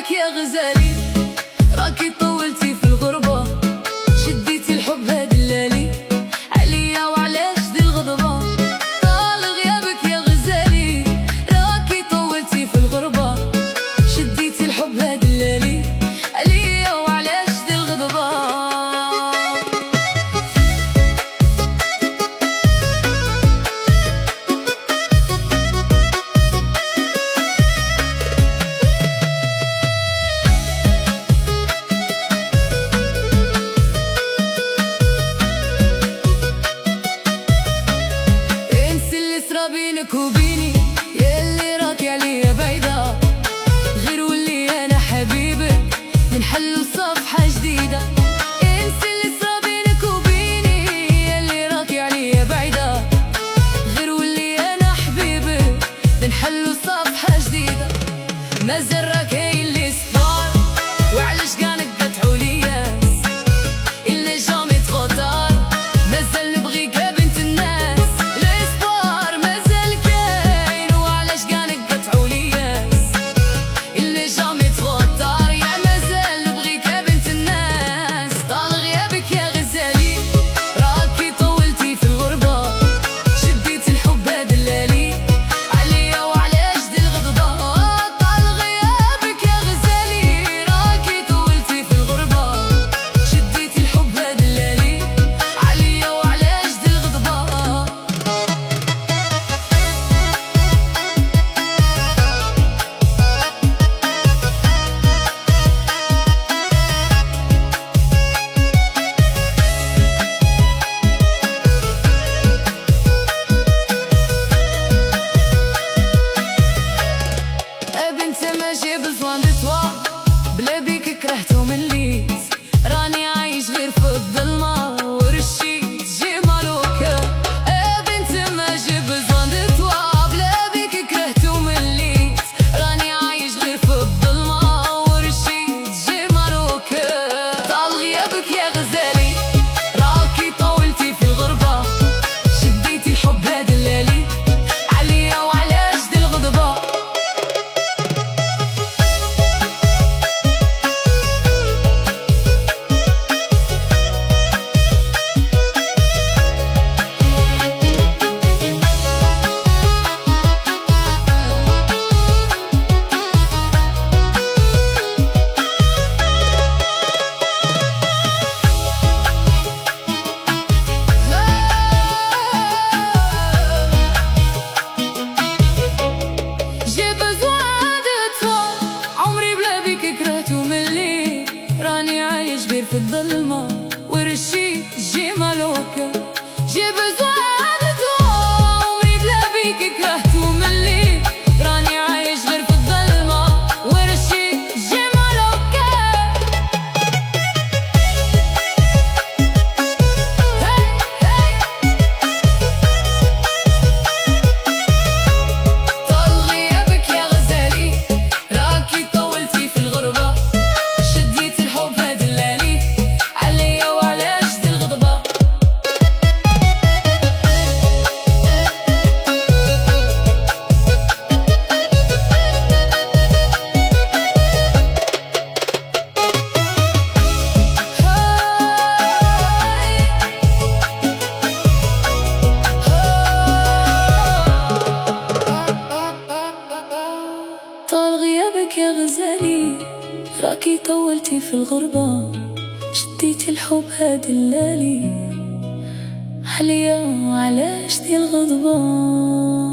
غيابك يا غزالي، راكي طولتي في الغربة، شديتي الحب هدلالي عليا وعلاش دي الغضبة. طال غيابك يا غزالي، راكي طولتي في الغربة، شديتي الحب هدلالي عليا وعلاش دي الغضبة. بينك وبيني ياللي راكي عليا بعيدة، غير واللي أنا حبيبك نحلو صفحة جديدة. انسي اللي صرا بينك وبيني ياللي راكي عليا بعيدة، غير واللي أنا حبيبك نحلو صفحة جديدة. مازال راكي اللي صفار وعلاش كاع نقطعوا ليا اللي جامي تغدر، مازال نبغيك يا بنت الناس. J'ai besoin de toi بلا بيك كرهت ومليت، راني عايش غير في الظلمة ورشيت جي مالوكا. بنت ما j'ai besoin de toi بلا بيك كرهت ومليت، راني عايش غير في الظلمة ورشيت جي مالوكا. طال غيابك يا غزالي، راكي طولتي في الغربة، شديتي الحب هدلالي عليا وعلاش دي الغضبة. راني عايش غير في الظلمة ورشيت جي مالوكا. جي besoin de toi عمري بلا بيك كرهت ومليت، راني عايش غير في الظلمة ورشيت جي مالوكا. طال غيابك يا غزالي، راكي طولتي في الغربة، يا غزالي راكي طولتي في الغربة، شديتي الحب هدلالي عليا وعلاش دي الغضبة.